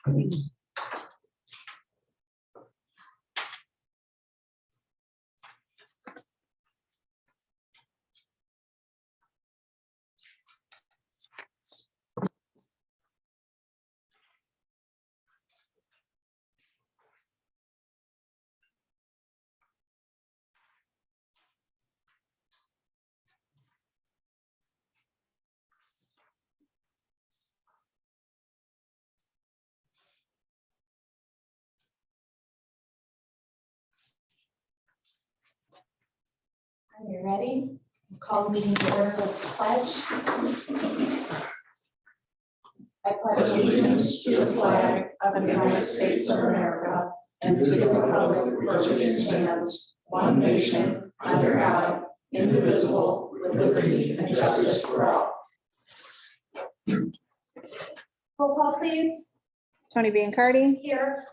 Are you ready? Call the meeting to order with the pledge. I pledge allegiance to the flag of the United States of America and to the republic for which it stands, one nation, under God, indivisible, with liberty and justice for all. Roll call, please. Tony Biancardi, Here.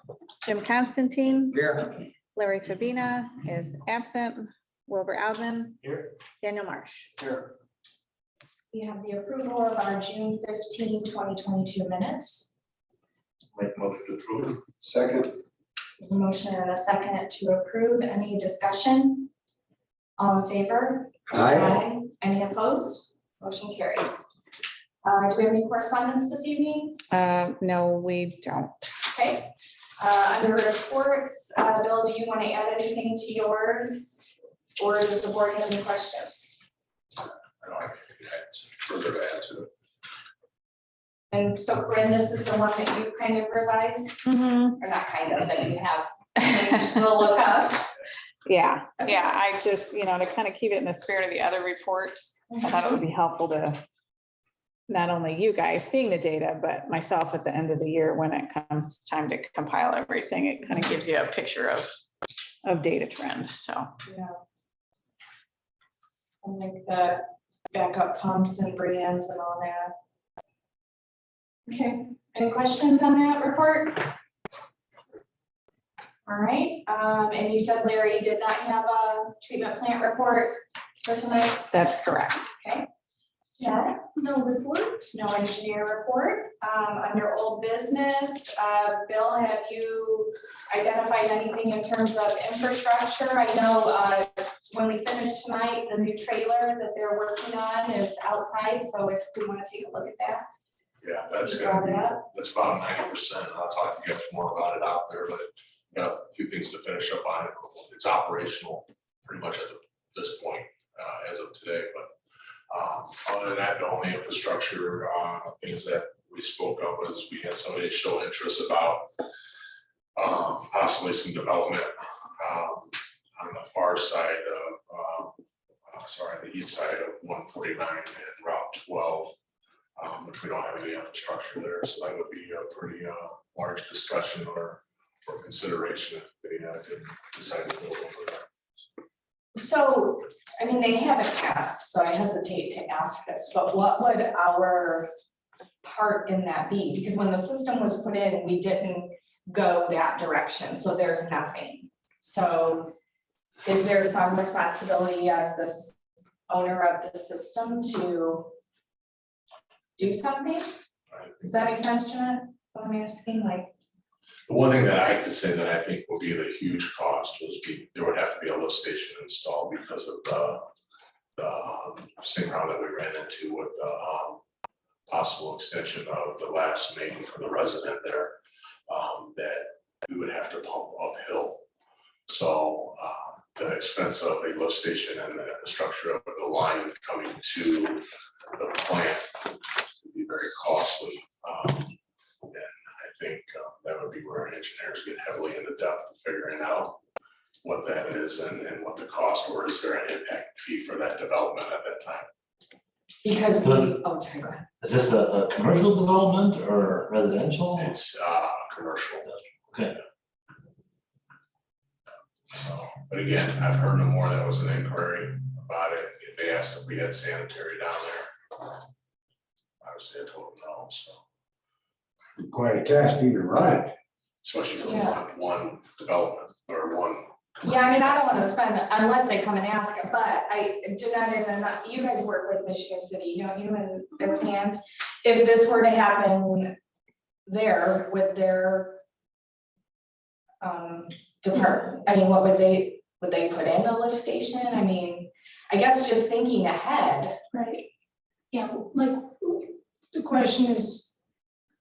Jim Constantine, Here. Larry Fabina is absent, Wilbur Alvin, Here. Daniel Marsh. Here. We have the approval of our June 15, 2022 minutes. Make motion to approve. Second. A motion and a second to approve. Any discussion? All in favor? Aye. Any opposed? Motion carried. Do we have any correspondence this evening? No, we don't. Okay. Under reports, Bill, do you want to add anything to yours? Or does the board have any questions? I don't have anything further to add to it. And so Corinne, this is the one that you kind of revised, or not kind of, that you have. We'll look up. Yeah, I just, to kind of keep it in the spirit of the other reports, I thought it would be helpful to not only you guys seeing the data, but myself at the end of the year when it comes time to compile everything, it kind of gives you a picture of data trends, so. Yeah. I think the backup pumps and brands and all that. Okay, any questions on that report? All right, and you said Larry did not have a treatment plant report for tonight? That's correct. Okay. Yeah, no report, no engineer report. Under old business, Bill, have you identified anything in terms of infrastructure? I know when we finish tonight, the new trailer that they're working on is outside, so if we want to take a look at that. Yeah, that's You gonna brought it be, up. that's about 90%. I'll talk to you guys more about it out there, but got a few things to finish up on it. It's operational pretty much at this point as of today, but other than that, the only infrastructure things that we spoke of was we had somebody show interest about possibly some development on the far side of, the east side of 149 and Route 12. Which we don't have any infrastructure there, so that would be a pretty large discussion or consideration if they didn't decide to go over that. So, I mean, they haven't asked, so I hesitate to ask this, but what would our part in that be? Because when the system was put in, we didn't go that direction, so there's nothing. So is there some responsibility as this owner of the system to do something? Does that make sense, Jeanette? What I'm asking, like, The one thing that I could say that I think will be the huge cost was there would have to be a lift station installed because of the same problem that we ran into with the possible extension of the last main for the resident there, that we would have to pump uphill. So the expense of a lift station and the structure of the line coming to the plant would be very costly. And I think that would be where engineers get heavily into depth of figuring out what that is and what the cost, or is there an impact fee for that development at that time? because we, oh, sorry, go ahead. Is this a commercial development or residential? It's commercial. Okay. So, but again, I've heard no more. That was an inquiry about it. They asked if we had sanitary down there. Obviously, I told them no, so. Quite a task to even run it. Especially for Yeah. one development or one. Yeah, I mean, I don't want to spend, unless they come and ask it, but Jeanette, and you guys work with Michigan City, you know, you and their plant. If this were to happen, there with their department? I mean, what would they put in a lift station? I mean, I guess just thinking ahead. Right, yeah, like, the question is,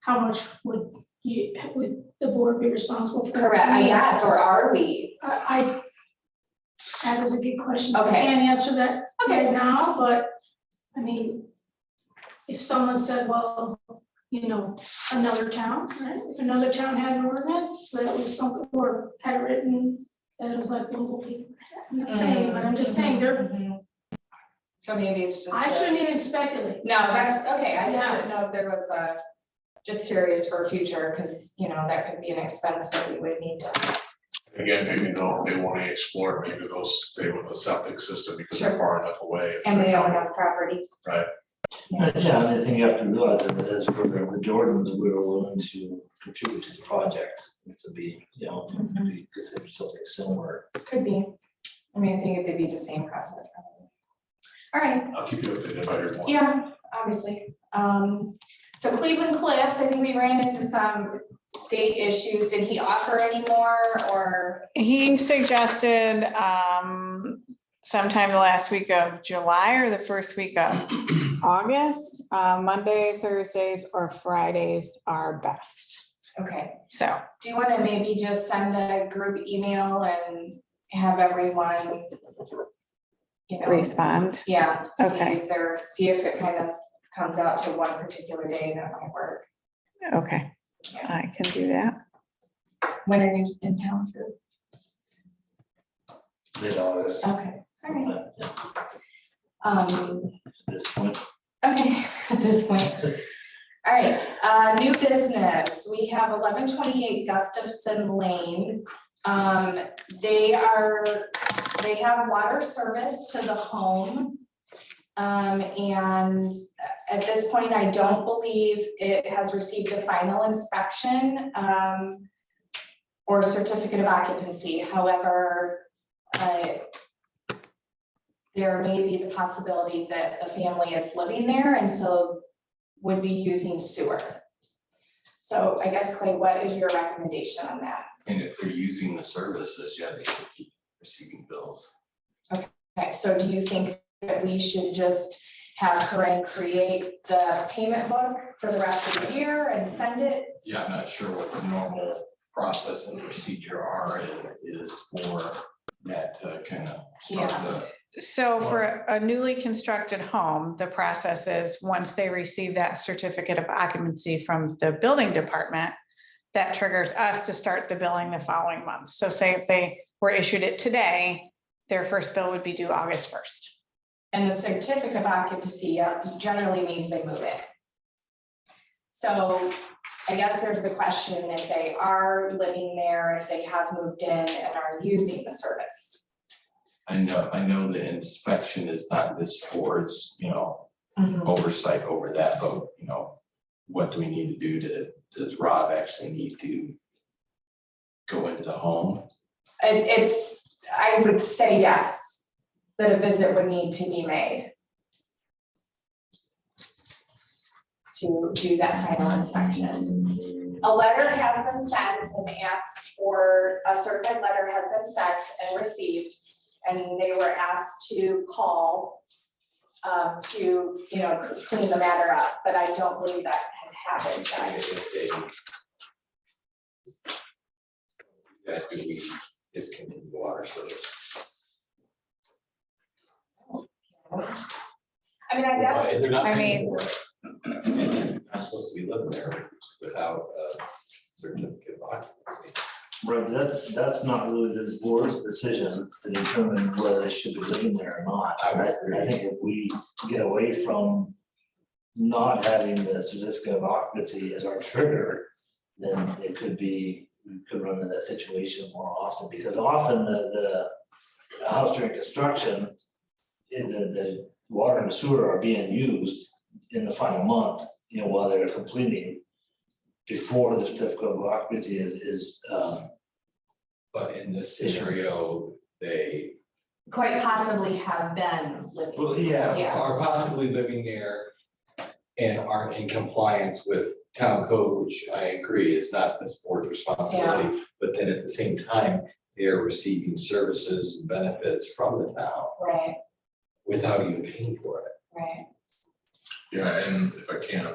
how much would the board be responsible for? Correct, I guess, or are we? That is a good question. I Okay. can't answer that Okay. right now, but, I mean, if someone said, well, you know, another town, right? If another town had an ordinance that was something, or had written, that it was like, well, I'm not saying, but I'm just saying, there, Mhm. So maybe it's just. I shouldn't even speculate. No, that's, okay, I just Yeah. didn't know if there was a, just curious for future, because, you know, that could be an expense that we would need to. Again, maybe they want to explore, maybe they'll stay with the septic system because they're Sure. far enough away. if And they're they don't not- have property. Right. Yeah, and I think you have to realize that as for the Jordans, we were willing to contribute to the project, to be, you know, to be considered something similar. Could be. I mean, I think it'd be the same process probably. All right, I'll keep you updated if I hear more. yeah, obviously. So Cleveland Cliffs, I think we ran into some date issues. Did he offer any more or? He suggested sometime the last week of July or the first week of August. Monday, Thursdays, or Fridays are best. Okay, So, do you want to maybe just send a group email and have everyone, you know? respond. Yeah, Okay. see if it kind of comes out to one particular day that might work. Okay, I can do that. When are you in town? Mid-August. Okay, all right. At this point. Okay, at this point. All right, new business. We have 1128 Gustafson Lane. They have water service to the home. And at this point, I don't believe it has received a final inspection, or certificate of occupancy. However, there may be the possibility that the family is living there and so would be using sewer. So I guess, Clay, what is your recommendation on that? And if they're using the services, yeah, they should keep receiving bills. Okay, so do you think that we should just have Corinne create the payment book for the rest of the year and send it? Yeah, I'm not sure what the normal process and procedure are, and is for that to kind of start the. So for a newly constructed home, the process is once they receive that certificate of occupancy from the building department, that triggers us to start the billing the following month. So say if they were issued it today, their first bill would be due August 1st. And the certificate of occupancy generally means they move in. So I guess there's the question if they are living there, if they have moved in and are using the service. I know the inspection is not this board's, oversight over that, but, what do we need to do does Rob actually need to go into the home? I would say yes, that a visit would need to be made to do that final inspection. A letter has been sent and asked for, a certified letter has been sent and received, and they were asked to call to, clean the matter up, but I don't believe that has happened yet. If they that do we discontinue water service? I mean, I guess. If they're not I paying for it, they're not supposed to be living there without a certificate of occupancy. Right, that's not really this board's decision to determine whether they should be living there or not. I would agree. I think if we get away from not having the certificate of occupancy as our trigger, then it could be, we could run into that situation more often, because often the house during construction, the water and sewer are being used in the final month, while they're completing before the certificate of occupancy is But in this scenario, they Quite possibly have been living. well, yeah. Yeah. are possibly living there and aren't in compliance with town code, which I agree is not this board's responsibility, but then at the same time, they're receiving services and benefits from the town Right, without even paying for it. right. Yeah, and if I can,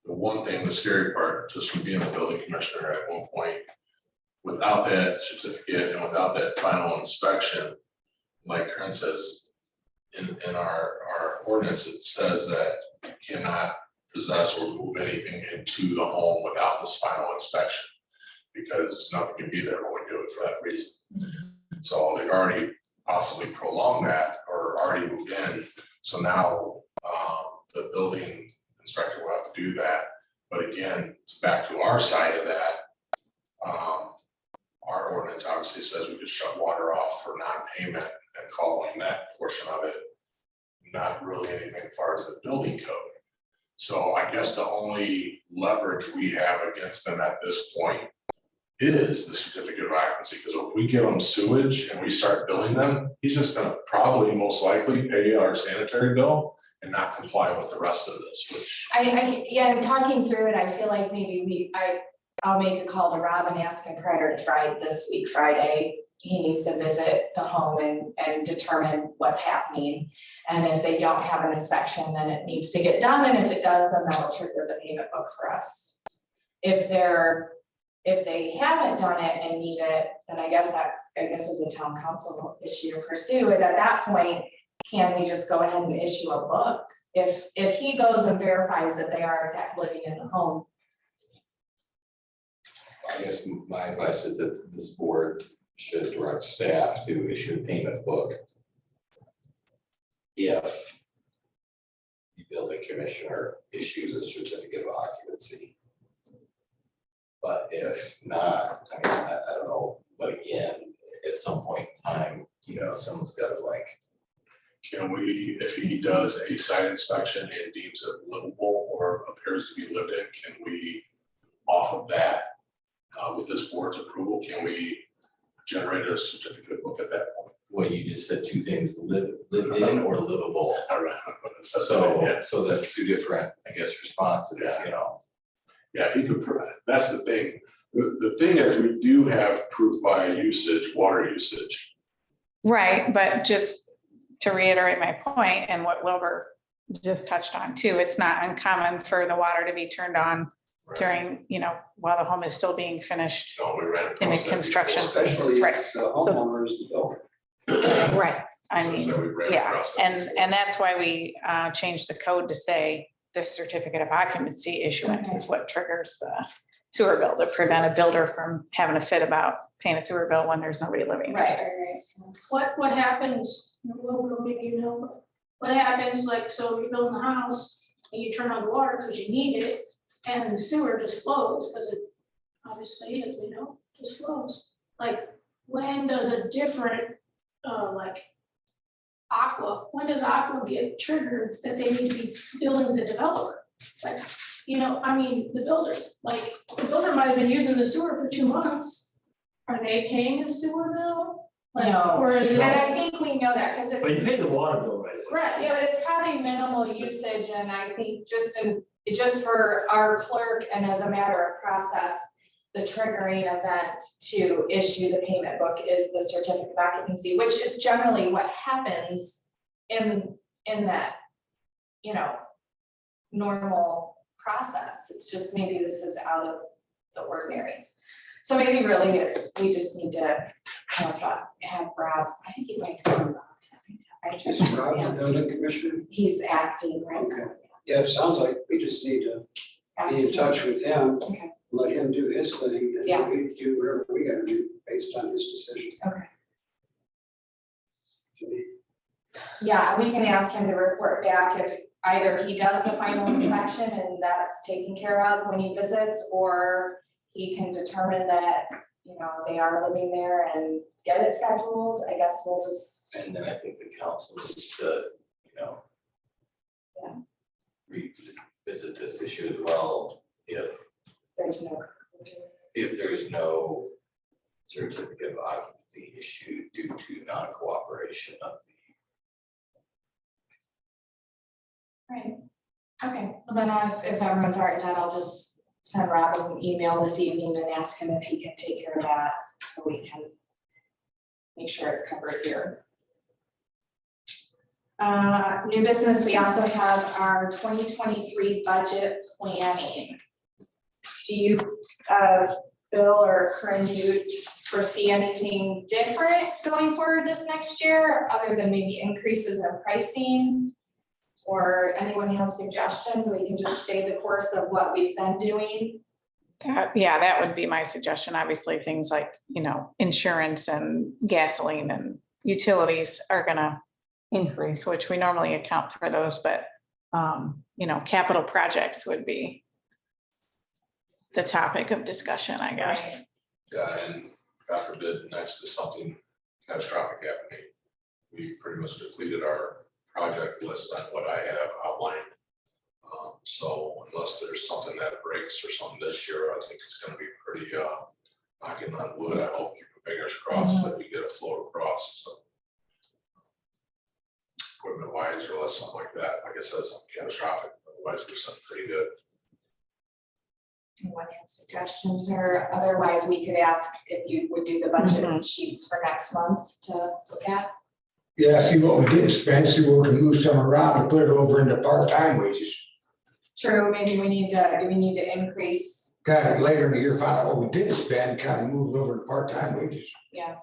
the one thing, the scary part, just from being a building commissioner at one point, without that certificate and without that final inspection, like Karen says, in our ordinance, it says that you cannot possess or move anything into the home without this final inspection, because nothing can be there when we do it for that reason. So they've already possibly prolonged that or already moved in, so now the building inspector will have to do that. But again, it's back to our side of that. Our ordinance obviously says we could shut water off for non-payment and following that portion of it, not really anything as far as the building code. So I guess the only leverage we have against them at this point is the certificate of occupancy, because if we give them sewage and we start billing them, he's just gonna probably most likely pay our sanitary bill and not comply with the rest of this, which. Yeah, and talking through it, I feel like maybe I'll make a call to Rob and ask him prior to Friday. He needs to visit the home and determine what's happening. And if they don't have an inspection, then it needs to get done, and if it does, then that'll trigger the payment book for us. If they haven't done it and need it, then I guess is a town council issue to pursue it. At that point, can we just go ahead and issue a book? If he goes and verifies that they are in fact living in the home. I guess my advice is that this board should direct staff to issue a payment book if the building commissioner issues a certificate of occupancy. But if not, I mean, I don't know, but again, at some point in time, someone's got to like. Can we, if he does a site inspection and deems it livable or appears to be lived in, can we, off of that, with this board's approval, can we generate a certificate book at that point? Well, you just said two things, lived in or livable. All right. So that's two different, I guess, responses, Yeah, if he could, that's the thing. The thing is, we do have proof by usage, water usage. Right, but just to reiterate my point and what Wilbur just touched on too, it's not uncommon for the water to be turned on during, while the home is still being finished So we ran in the across that construction before. phases, right? The homeowners, the Right, I mean, So we ran yeah, across that and that's why we changed the code to say the certificate of occupancy issuance is what triggers the sewer bill to prevent a builder from having a fit about paying a sewer bill when there's nobody living there. Right. What happens, maybe but what happens, like, so you're building a house and you turn on the water because you need it, and the sewer just flows, because it obviously, as we know, just flows. Like, when does a different, when does Aqua get triggered that they need to be billing the developer? Like, the builder, the builder might have been using the sewer for 2 months. Are they paying a sewer bill? No. Or is And it? I think we know that, because But you it's, pay the water bill right away. right, yeah, but it's probably minimal usage, and I think just for our clerk and as a matter of process, the triggering event to issue the payment book is the certificate of occupancy, which is generally what happens in that, normal process. It's just maybe this is out of the ordinary. So maybe really we just need to have Rob, I think he might come Rob. Is Rob the building commissioner? He's acting, right? Okay. Yeah, it sounds like we just need to be in touch with him, Okay. let him do his thing, and Yeah. we do whatever we gotta do based on his decision. Okay. To me. Yeah, we can ask him to report back if either he does the final inspection and that's taken care of when he visits, or he can determine that, they are living there and get it scheduled. I guess we'll just. And then I think the council needs to, Yeah. revisit this issue as well, There's no. if there's no certificate of occupancy issued due to non-cooperation of Right. Okay, well then if everyone's already done, I'll just send Rob an email this evening and ask him if he can take care of that, so we can make sure it's covered here. New business, we also have our 2023 budget planning. Do you, Bill or Corinne, do you foresee anything different going forward this next year, other than maybe increases in pricing? Or anyone have suggestions? We can just stay the course of what we've been doing. Yeah, that would be my suggestion. Obviously, things like, you know, insurance and gasoline and utilities are gonna increase, which we normally account for those, but you know, capital projects would be the topic of discussion, I guess. Right. Yeah, and God forbid, next to something catastrophic happening, we pretty much depleted our project list on what I have outlined. So unless there's something that breaks or something this year, I think it's gonna be pretty, knocking on wood, I hope, keep your fingers crossed that we get a float across, so. Equipment wise or less, something like that, I guess that's catastrophic, otherwise we're something pretty good. Anyone have suggestions, or otherwise we could ask if you would do the budget sheets for next month to look at? Yeah, see what we did spend, see where we can move some around and put it over into part-time wages. True, maybe we need to, do we need to increase? Kind of later in the year, find out what we did spend, kind of move it over to part-time wages. Yeah,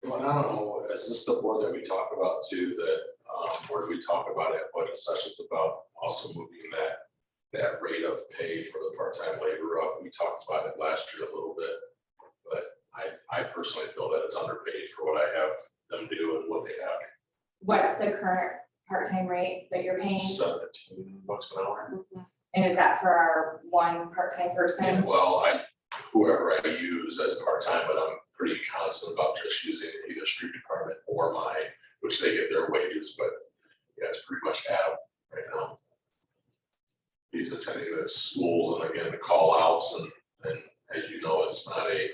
Well, and I don't know, is this the board that we talk about too, that, where we talk about it, budget sessions about also moving that rate of pay for the part-time labor up? We talked about it last year a little bit, but I personally feel that it's underpaid for what I have them do and what they have. what's the current part-time rate that you're paying? $17 an hour. And is that for our one part-time person? And well, whoever I use as part-time, but I'm pretty constant about just using either street department or mine, which they get their wages, but yeah, it's pretty much out right now. He's attending the schools and again, the call outs and as you know, it's not a.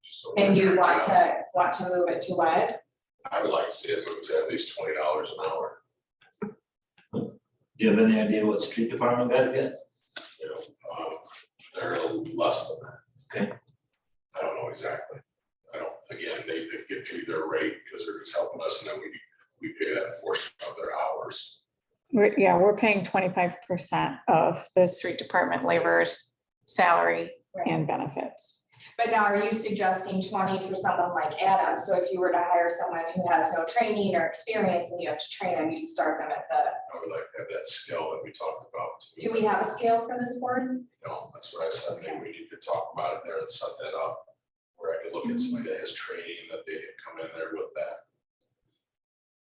just a And you one-year want job. to move it to what? I would like to see it move to at least $20 an hour, Do you have any idea what street department guys get? you know, they're a little less than that. Okay. I don't know exactly. I don't, again, they get paid their rate because they're just helping us and then we pay that portion of their hours. We're paying 25% of the street department laborers' salary and benefits. But now are you suggesting 20 for someone like Adam? So if you were to hire someone who has no training or experience and you have to train them, you'd start them at the, I would like to have that scale that we talked about. do we have a scale for this board? No, that's what I said. Maybe we need to talk about it there and set that up. Where I could look at somebody that has training that they can come in there with that.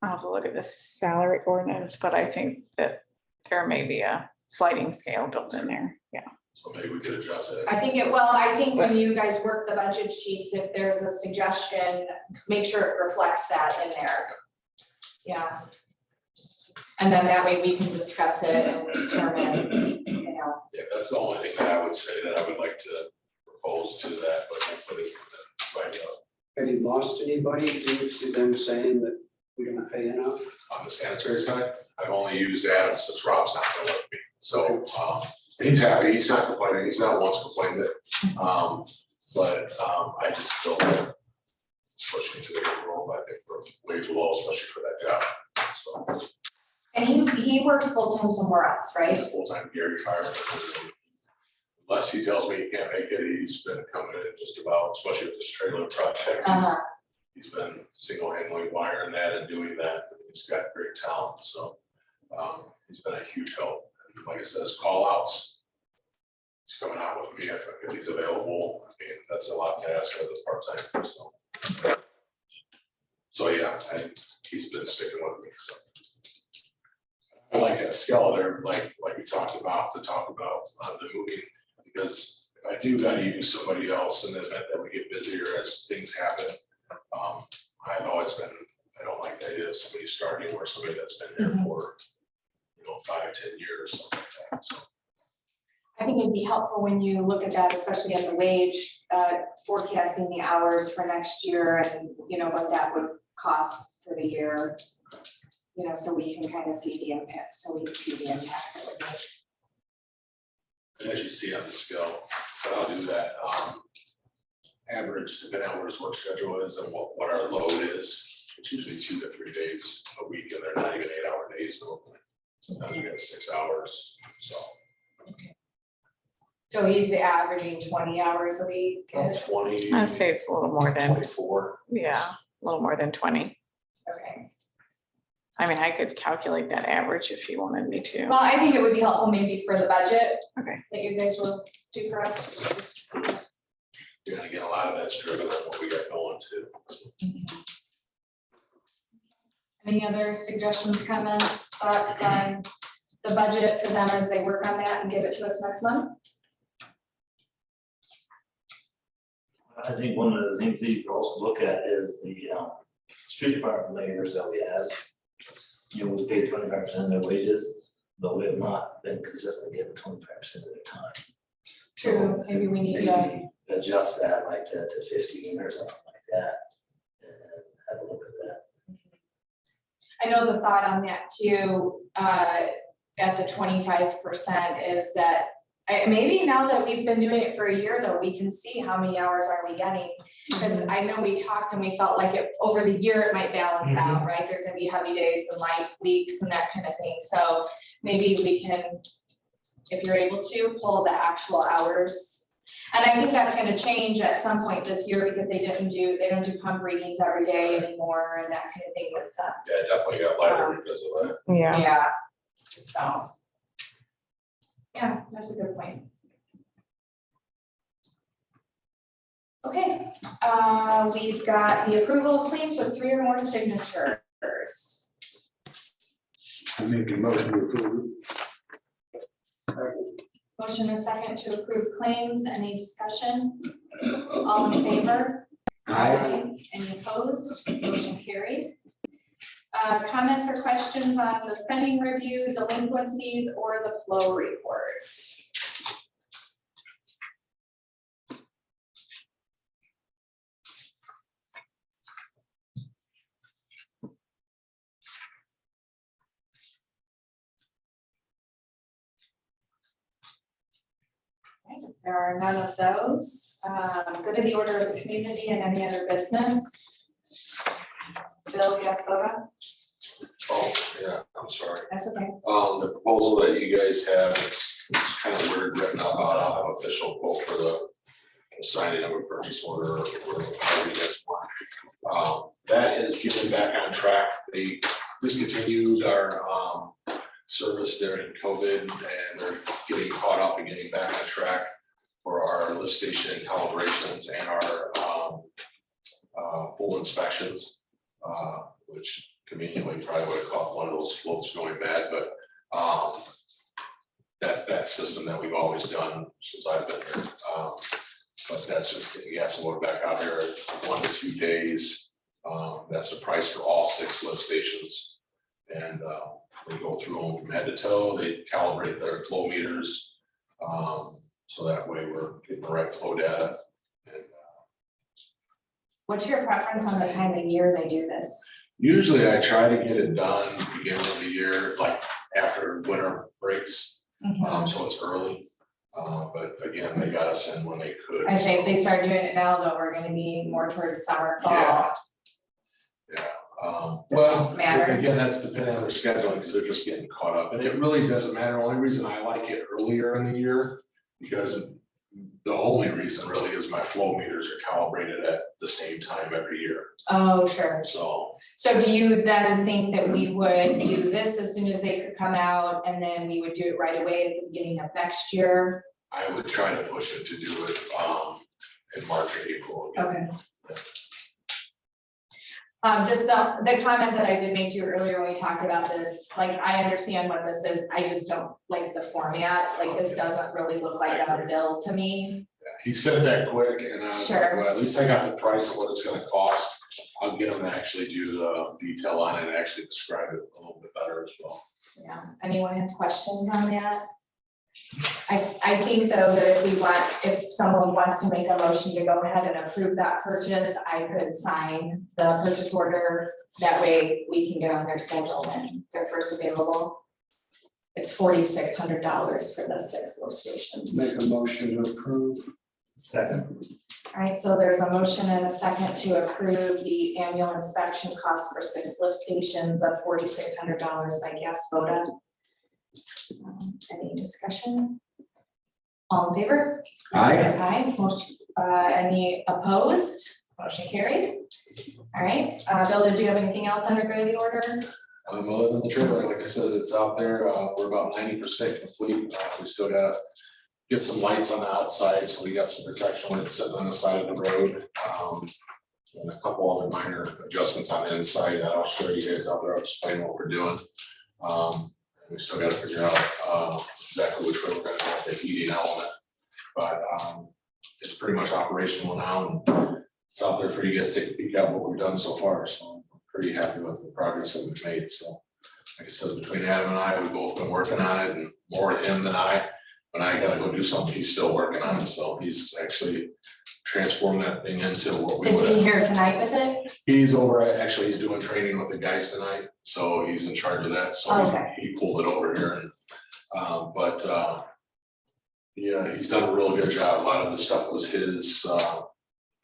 I'll have to look at the salary ordinance, but I think that there may be a sliding scale built in there. Yeah. So maybe we could adjust it. I think when you guys work the budget sheets, if there's a suggestion, make sure it reflects that in there. Yeah. And then that way we can discuss it and determine, you know. Yeah, that's the only thing that I would say that I would like to propose to that, but I put it right up. Have you lost anybody due to them saying that we don't pay enough? On the sanitary side, I've only used Adam since Rob's not gonna let me. So, he's happy, he's not complaining, he's not once complained that. I just feel that switching to the role, I think we're way below, especially for that job. So And he works full-time somewhere else, right? he's a full-time Gary fireman. Unless he tells me he can't make it, he's been coming in just about, especially with this trailer project. He's been single-handedly wiring that and doing that. He's got great talent, so he's been a huge help. And like I said, his call outs, he's coming out with me if he's available. I mean, that's a lot to ask as a part-time person. So yeah, he's been sticking with me, so. I like that scale there, like we talked about, to talk about the moving, because if I do gotta use somebody else in the event that we get busier as things happen. I've always been, I don't like the idea of somebody starting or somebody that's been there for, 5-10 years, something like that, so. I think it'd be helpful when you look at that, especially at the wage, forecasting the hours for next year and, what that would cost for the year. So we can kind of see the impact, it would make. And as you see on the scale, but I'll do that, average, depending on what his work schedule is and what our load is. It's usually 2 to 3 days a week, and they're not even 8-hour days normally. Sometimes we get 6 hours, so. So he's averaging 20 hours a week. 20. I'd say it's a little more than, 24. yeah, a little more than 20. Okay. I mean, I could calculate that average if you wanted me to. Well, I think it would be helpful maybe for the budget. Okay. That you guys will do for us. Just to see. You're gonna get a lot of that's driven on what we got going too. Any other suggestions, comments, thoughts on the budget for them as they work on that and give it to us next month? I think one of the things that you could also look at is the street department layers that we have. You know, we pay 25% of their wages, but we have not been consistently getting 25% of their time. True, maybe we need to, Maybe adjust that like to 15 or something like that. And have a look at that. I know the thought on that too, at the 25% is that maybe now that we've been doing it for a year though, we can see how many hours are we getting. Because I know we talked and we felt like it over the year it might balance out, right? There's gonna be heavy days and light weeks and that kind of thing. So maybe we can, if you're able to, pull the actual hours. And I think that's gonna change at some point this year because they don't do pump readings every day anymore and that kind of thing with them. Yeah, it definitely got lighter because of that. Yeah. Yeah, so. Yeah, that's a good point. Okay, we've got the approval of claims with 3 or more signatures. I make a motion to approve. Motion is second to approve claims. Any discussion? All in favor? Aye. Any opposed? Motion carried. Comments or questions on the spending review, delinquencies, or the flow report? Okay, if there are none of those. Go to the order of the community and any other business. Bill Gasboga, Oh, yeah, I'm sorry. that's okay. The proposal that you guys have, it's kind of weird written out, I'll have official quote for the signing of a purchase order or however you guys want. That is getting back on track. They discontinued our service during COVID and they're getting caught up and getting back on track for our lift station calibrations and our full inspections, which conveniently probably would have caught one of those floats going bad, but that's that system that we've always done since I've been here. But that's just, you have to look back out there 1 to 2 days. That's the price for all 6 lift stations. And they go through them from head to toe, they calibrate their flow meters. So that way we're getting the right flow data. And What's your preference on the time of year they do this? usually I try to get it done beginning of the year, like after winter breaks, so it's early. But again, they got us in when they could. I say if so, they start doing it now, though, we're gonna be more towards summer, fall. Yeah. Well, Doesn't matter. again, that's depending on their scheduling, because they're just getting caught up, and it really doesn't matter. Only reason I like it earlier in the year, because the only reason really is my flow meters are calibrated at the same time every year, Oh, sure. so. So do you then think that we would do this as soon as they could come out and then we would do it right away at the beginning of next year? I would try to push it to do it in March or April. Okay. Just the comment that I did make to you earlier when we talked about this, like, I understand what this is, I just don't like the format, like, this doesn't really look like a bill to me. He said that quick, and I was like, Sure. well, at least I got the price of what it's gonna cost. I'll get them to actually do the detail on it and actually describe it a little bit better as well. Yeah, anyone have questions on that? I think though that if someone wants to make a motion to go ahead and approve that purchase, I could sign the purchase order. That way we can get on their schedule when they're first available. it's $4,600 for the 6 lift stations. Make a motion to approve. Second. All right, so there's a motion and a second to approve the annual inspection cost for 6 lift stations of $4,600 by Gasvoda. Any discussion? All in favor? Aye. Aye, motion, any opposed? Motion carried. All right, Bill, did you have anything else under good of the order? Other than the trailer, like I said, it's out there, we're about 90% complete, we still gotta get some lights on the outside, so we got some protection when it's sitting on the side of the road. And a couple other minor adjustments on the inside that I'll show you guys out there, I'll explain what we're doing. We still gotta figure out, exactly which way we're gonna have the heating element. But, it's pretty much operational now, and it's out there for you guys to take a peek at what we've done so far, so I'm pretty happy with the progress that we've made, so. Like I said, between Adam and I, we've both been working on it, and more with him than I. When I gotta go do something, he's still working on it, so he's actually transforming that thing into what we Is would. he here tonight with it? He's over, actually, he's doing training with the guys tonight, so he's in charge of that, so Okay. he pulled it over here and, yeah, he's done a real good job. A lot of the stuff was his,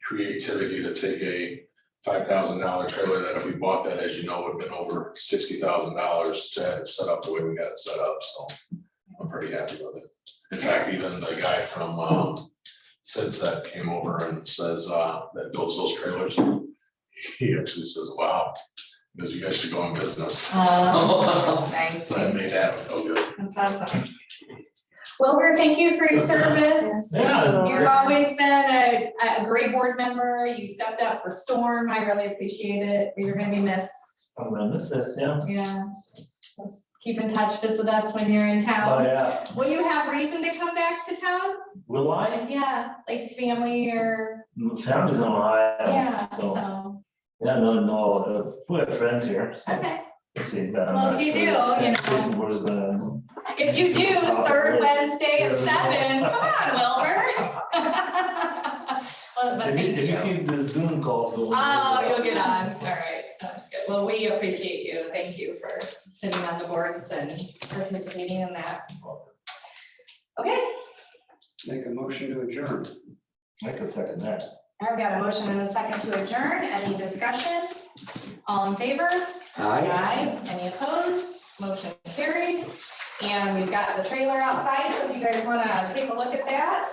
creativity to take a $5,000 trailer that if we bought that, as you know, would have been over $60,000 to have it set up the way we got it set up, so I'm pretty happy with it. In fact, even the guy from, Sunset came over and says, that builds those trailers. He actually says, wow, because you guys should go in business. Nice. So I made that feel good. That's awesome. Wilbur, thank you for your service. Yeah. You've always been a great board member. You stepped up for Storm. I really appreciate it. You're gonna be missed. I'm gonna miss this, yeah. Yeah. Just keep in touch, visit us when you're in Oh, town. yeah. Will you have reason to come back to town? Will I? Yeah, like family or, Family's in Ohio. yeah, So, so, yeah, no, we have friends here. So okay. let's see. But I'm Well, not if you sure do, the you know. situation was gonna- If you do, third Wednesday at 7, come on, Wilbur. Well, but If thank you you. keep the Zoom calls going. Oh, you'll get on. All right, sounds good. Well, we appreciate you. Thank you for sitting on the boards and participating in that. Okay, Make a motion to adjourn. I could second that. I've got a motion and a second to adjourn. Any discussion? All in favor? Aye. Any opposed? Motion carried. And we've got the trailer outside, so if you guys wanna take a look at that.